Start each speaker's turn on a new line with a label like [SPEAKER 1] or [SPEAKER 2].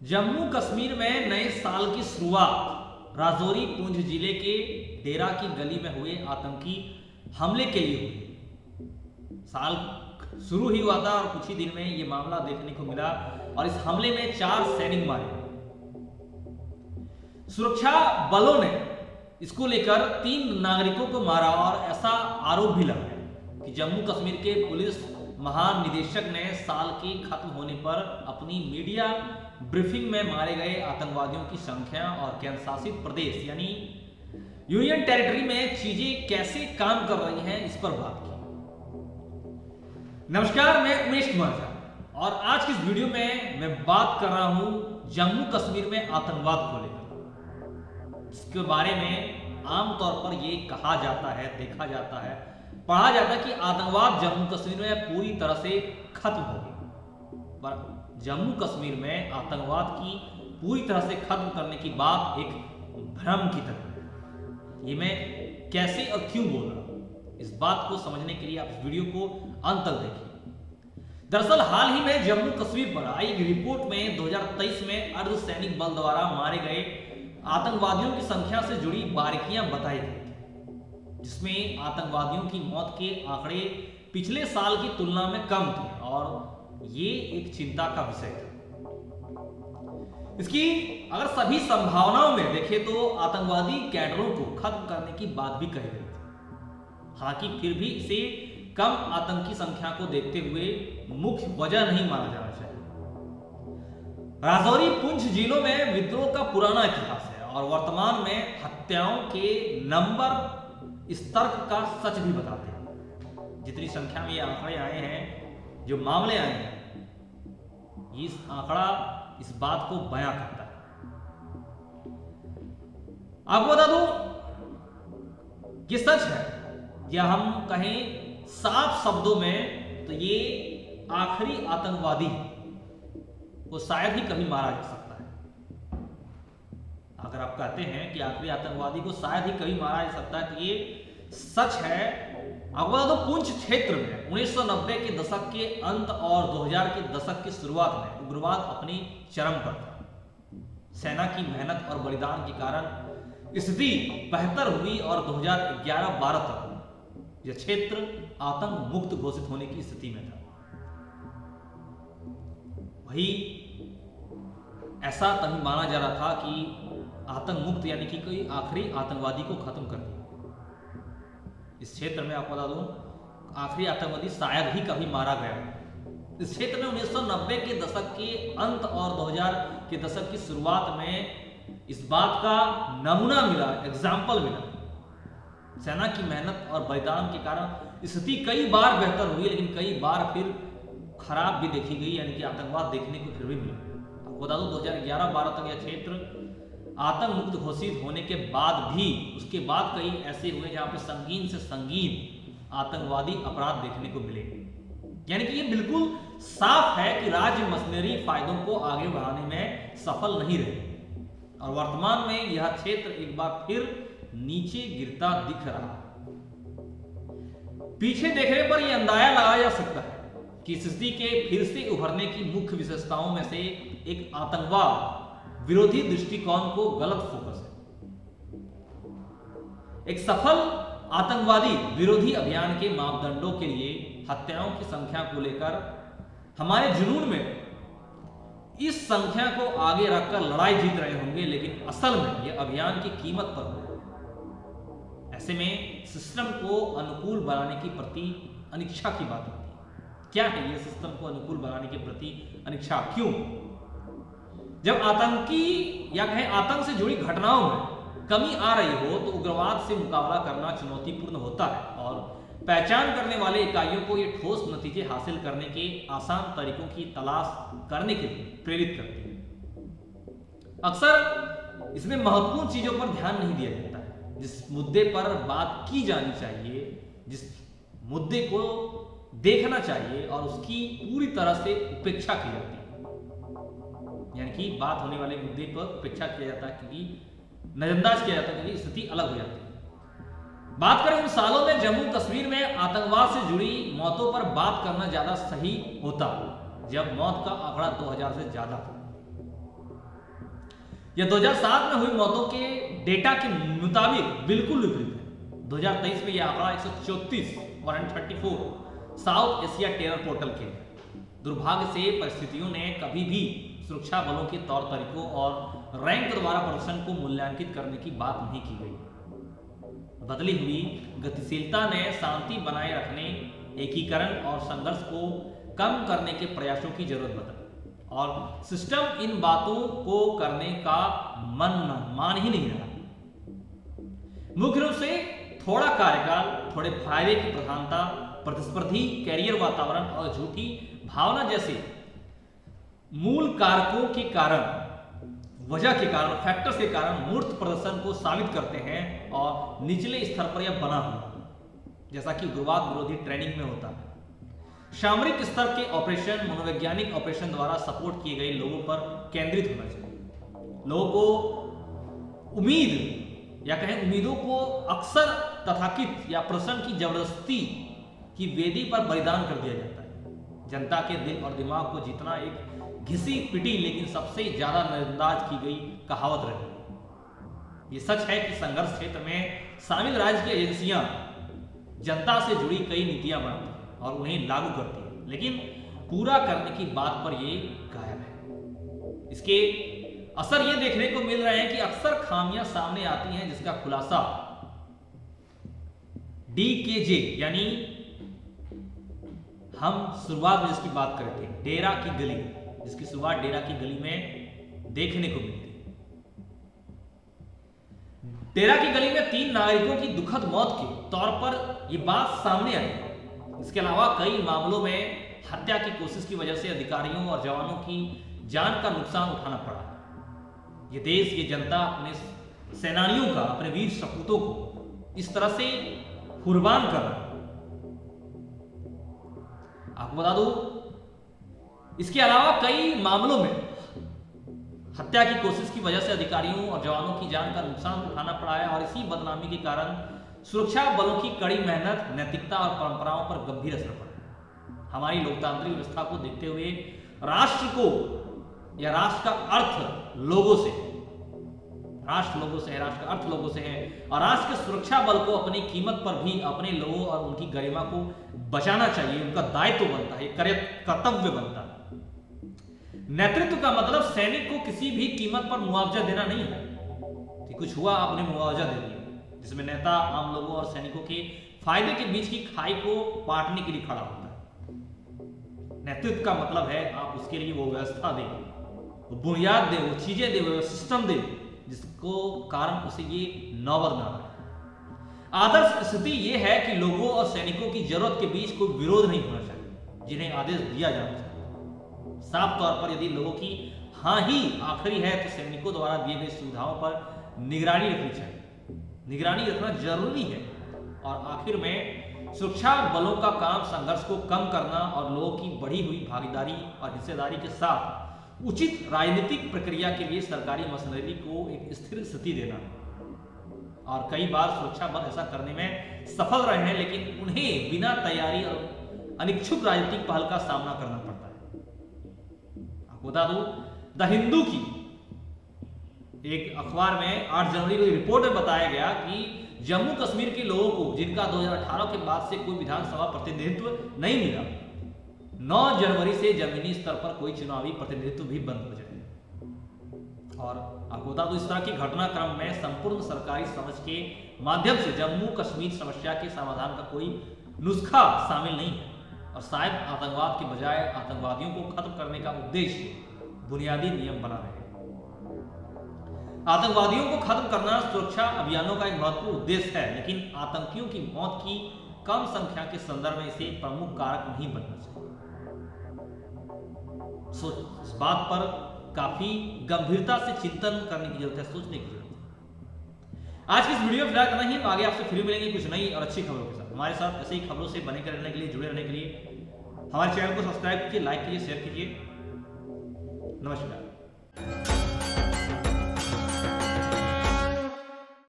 [SPEAKER 1] जम्मू कश्मीर में नए साल की शुरुआत राजौरी पुंछ जिले के डेरा की गली में हुए आतंकी हमले के लिए हुई। साल शुरू ही हुआ था और कुछ ही दिन में यह मामला देखने को मिला और इस हमले में 4 सैनिक मारे गए। सुरक्षा बलों ने इसको लेकर 3 नागरिकों को मारा और ऐसा आरोप भी लगाया कि जम्मू कश्मीर के पुलिस महानिदेशक ने साल के खत्म होने पर अपनी मीडिया ब्रीफिंग में मारे गए आतंकवादियों की संख्या और केंद्र शासित प्रदेश यानी यूनियन टेरिटरी में चीजें कैसे काम कर रही हैं इस पर बात की। नमस्कार, मैं उमेश कुमार झा और आज की इस वीडियो में मैं बात कर रहा हूं जम्मू कश्मीर में आतंकवाद को लेकर, जिसके बारे में आमतौर पर यह कहा जाता है, देखा जाता है, पढ़ा जाता है कि आतंकवाद जम्मू कश्मीर में पूरी तरह से खत्म हो गया। पर जम्मू कश्मीर में आतंकवाद की पूरी तरह से खत्म करने की बात एक भ्रम की तरह है। ये मैं कैसे और क्यों बोल रहा हूं, इस बात को समझने के लिए आप इस वीडियो को अंत तक देखिए। दरअसल हाल ही में जम्मू कश्मीर पर आई एक रिपोर्ट में 2023 में अर्धसैनिक बल द्वारा मारे गए आतंकवादियों की संख्या से जुड़ी बारीकियां बताई गई थी, जिसमें आतंकवादियों की मौत के आंकड़े पिछले साल की तुलना में कम थे और ये एक चिंता का विषय था। इसकी अगर सभी संभावनाओं में देखें तो आतंकवादी कैडरों को खत्म करने की बात भी कही गई थी। हालांकि फिर भी इसे कम आतंकी संख्या को देखते हुए मुख्य वजह नहीं माना जाना चाहिए। राजौरी पुंछ जिलों में विद्रोह का पुराना इतिहास है और वर्तमान में हत्याओं के नंबर इस तर्क का सच भी बताते हैं। जितनी संख्या में ये आंकड़े आए हैं, जो मामले आए हैं, इस आंकड़ा इस बात को बयां करता है। आपको बता दूं, ये सच है या हम कहें साफ शब्दों में तो ये आखिरी आतंकवादी को शायद ही कभी मारा जा सकता है। अगर आप कहते हैं कि आखिरी आतंकवादी को शायद ही कभी मारा जा सकता है तो ये सच है। आपको तो पुंछ क्षेत्र में 1990 के दशक के अंत और 2000 के दशक की शुरुआत में उग्रवाद अपनी चरम पर था। सेना की मेहनत और बलिदान के कारण स्थिति बेहतर हुई और 2011-12 तक यह क्षेत्र आतंक मुक्त घोषित होने की स्थिति में था। वही ऐसा तभी माना जा रहा था कि आतंक मुक्त यानी कि कोई आखिरी आतंकवादी को खत्म कर दिया। इस क्षेत्र में आपको बता दूं, आखिरी आतंकवादी शायद ही कभी मारा गया। इस क्षेत्र में 1990 के दशक के अंत और 2000 के दशक की शुरुआत में इस बात का नमूना मिला, एग्जाम्पल मिला। सेना की मेहनत और बलिदान के कारण स्थिति कई बार बेहतर हुई, लेकिन कई बार फिर खराब भी देखी गई, यानी कि आतंकवाद देखने को फिर भी मिला। आपको बता दूं 2011-12 तक यह क्षेत्र आतंक मुक्त घोषित होने के बाद भी उसके बाद कई ऐसे हुए जहां पे संगीन से संगीन आतंकवादी अपराध देखने को मिले। यानी कि ये बिल्कुल साफ है कि राज्य मशीनरी फायदों को आगे बढ़ाने में सफल नहीं रहे और वर्तमान में यह क्षेत्र एक बार फिर नीचे गिरता दिख रहा है। पीछे देखने पर यह अंदाजा लगाया जा सकता है कि स्थिति के फिर से उभरने की मुख्य विशेषताओं में से एक आतंकवाद विरोधी दृष्टिकोण को गलत फोकस है। एक सफल आतंकवादी विरोधी अभियान के मापदंडों के लिए हत्याओं की संख्या को लेकर हमारे जुनून में इस संख्या को आगे रखकर लड़ाई जीत रहे होंगे, लेकिन असल में यह अभियान की कीमत पर होगा। ऐसे में सिस्टम को अनुकूल बनाने की प्रति अनिच्छा की बात होती है। क्या है यह सिस्टम को अनुकूल बनाने के प्रति अनिच्छा? क्यों? जब आतंकी या कहें आतंक से जुड़ी घटनाओं में कमी आ रही हो तो उग्रवाद से मुकाबला करना चुनौतीपूर्ण होता है और पहचान करने वाले इकाइयों को ये ठोस नतीजे हासिल करने के आसान तरीकों की तलाश करने के लिए प्रेरित करती है। अक्सर इसमें महत्वपूर्ण चीजों पर ध्यान नहीं दिया जाता है। जिस मुद्दे पर बात की जानी चाहिए, जिस मुद्दे को देखना चाहिए और उसकी पूरी तरह से उपेक्षा की जाती है, यानी कि बात होने वाले मुद्दे पर उपेक्षा किया जाता है, क्योंकि नजरअंदाज किया जाता है, क्योंकि स्थिति अलग हो जाती है। बात करें उन सालों में जम्मू कश्मीर में आतंकवाद से जुड़ी मौतों पर बात करना ज्यादा सही होता जब मौत का आंकड़ा 2000 से ज्यादा था। यह 2007 में हुई मौतों के डेटा के मुताबिक बिल्कुल विपरीत है। 2023 में यह आंकड़ा 134 और 134 साउथ एशिया टेरर पोर्टल के। दुर्भाग्य से परिस्थितियों ने कभी भी सुरक्षा बलों के तौर तरीकों और रैंक द्वारा प्रदर्शन को मूल्यांकित करने की बात नहीं की गई। बदली हुई गतिशीलता ने शांति बनाए रखने, एकीकरण और संघर्ष को कम करने के प्रयासों की जरूरत बताई और सिस्टम इन बातों को करने का मान ही नहीं रहा। मुख्य रूप से थोड़ा कार्यकाल, थोड़े फायदे की प्रधानता, प्रतिस्पर्धी कैरियर वातावरण और झूठी भावना जैसे मूल कारकों के कारण, वजह के कारण, फैक्टर्स के कारण मूर्त प्रदर्शन को साबित करते हैं और निचले स्तर पर यह बना हुआ, जैसा कि उग्रवाद विरोधी ट्रेनिंग में होता है। सामरिक स्तर के ऑपरेशन मनोवैज्ञानिक ऑपरेशन द्वारा सपोर्ट किए गए लोगों पर केंद्रित होना चाहिए। लोगों को उम्मीद या कहें उम्मीदों को अक्सर तथाकथित या प्रदर्शन की जबरदस्ती की वेदी पर बलिदान कर दिया जाता है। जनता के दिल और दिमाग को जीतना एक घिसी पिटी लेकिन सबसे ज्यादा नजरअंदाज की गई कहावत रही। ये सच है कि संघर्ष क्षेत्र में शामिल राज्य की एजेंसियां जनता से जुड़ी कई नीतियां बनाती हैं और उन्हें लागू करती हैं, लेकिन पूरा करने की बात पर ये गायब है। इसके असर ये देखने को मिल रहे हैं कि अक्सर खामियां सामने आती हैं जिसका खुलासा DKJ यानी हम शुरुआत में जिसकी बात करते हैं डेरा की गली, जिसकी शुरुआत डेरा की गली में देखने को मिलती है। डेरा की गली में 3 नागरिकों की दुखद मौत के तौर पर यह बात सामने आई। इसके अलावा कई मामलों में हत्या की कोशिश की वजह से अधिकारियों और जवानों की जान का नुकसान उठाना पड़ा। यह देश, ये जनता अपने सेनानियों का, अपने वीर सपूतों को इस तरह से कुर्बान कर रहा है। आपको बता दूं, इसके अलावा कई मामलों में हत्या की कोशिश की वजह से अधिकारियों और जवानों की जान का नुकसान उठाना पड़ा है और इसी बदनामी के कारण सुरक्षा बलों की कड़ी मेहनत, नैतिकता और परंपराओं पर गंभीर असर पड़ा। हमारी लोकतांत्रिक व्यवस्था को देखते हुए राष्ट्र को या राष्ट्र का अर्थ लोगों से, राष्ट्र लोगों से है, राष्ट्र का अर्थ लोगों से है और राष्ट्र के सुरक्षा बल को अपनी कीमत पर भी अपने लोगों और उनकी गरिमा को बचाना चाहिए। उनका दायित्व बनता है, कर्तव्य बनता है। नेतृत्व का मतलब सैनिक को किसी भी कीमत पर मुआवजा देना नहीं है कि कुछ हुआ आपने मुआवजा दे दिया, जिसमें नेता आम लोगों और सैनिकों के फायदे के बीच की खाई को पाटने के लिए खड़ा होता है। नेतृत्व का मतलब है आप उसके लिए वो व्यवस्था दें, वो बुनियाद दे, वो चीजें दे, वो सिस्टम दे जिसको कारण उसे ये नौबत ना आए। आदर्श स्थिति यह है कि लोगों और सैनिकों की जरूरत के बीच कोई विरोध नहीं होना चाहिए, जिन्हें आदेश दिया जाना चाहिए। साफ तौर पर यदि लोगों की हाँ ही आखिरी है तो सैनिकों द्वारा दिए गए सुविधाओं पर निगरानी रखनी चाहिए। निगरानी रखना जरूरी है और आखिर में सुरक्षा बलों का काम संघर्ष को कम करना और लोगों की बढ़ी हुई भागीदारी और हिस्सेदारी के साथ उचित राजनीतिक प्रक्रिया के लिए सरकारी मशीनरी को एक स्थिर स्थिति देना है। और कई बार सुरक्षा बल ऐसा करने में सफल रहे हैं, लेकिन उन्हें बिना तैयारी और अनिच्छुक राजनीतिक पहल का सामना करना पड़ता है। आपको बता दूं, द हिंदू की एक अखबार में 8 जनवरी को रिपोर्ट में बताया गया कि जम्मू कश्मीर के लोगों को, जिनका 2018 के बाद से कोई विधानसभा प्रतिनिधित्व नहीं मिला, 9 जनवरी से जमीनी स्तर पर कोई चुनावी प्रतिनिधित्व भी बंद हो जाए। और आपको बता दूं, इस तरह की घटनाक्रम में संपूर्ण सरकारी समझ के माध्यम से जम्मू कश्मीर समस्या के समाधान का कोई नुस्खा शामिल नहीं है और शायद आतंकवाद के बजाय आतंकवादियों को खत्म करने का उद्देश्य बुनियादी नियम बना रहे। आतंकवादियों को खत्म करना सुरक्षा अभियानों का एक महत्वपूर्ण उद्देश्य है, लेकिन आतंकियों की मौत की कम संख्या के संदर्भ में इसे प्रमुख कारक नहीं बनना चाहिए। इस बात पर काफी गंभीरता से चिंतन करने की जरूरत है, सोचने की जरूरत है। आज की इस वीडियो में फिलहाल इतना ही। आगे आपसे फिर मिलेंगे कुछ नई और अच्छी खबरों के साथ। हमारे साथ ऐसे ही खबरों से बने रहने के लिए, जुड़े रहने के लिए हमारे चैनल को सब्सक्राइब कीजिए, लाइक कीजिए, शेयर कीजिए। नमस्कार।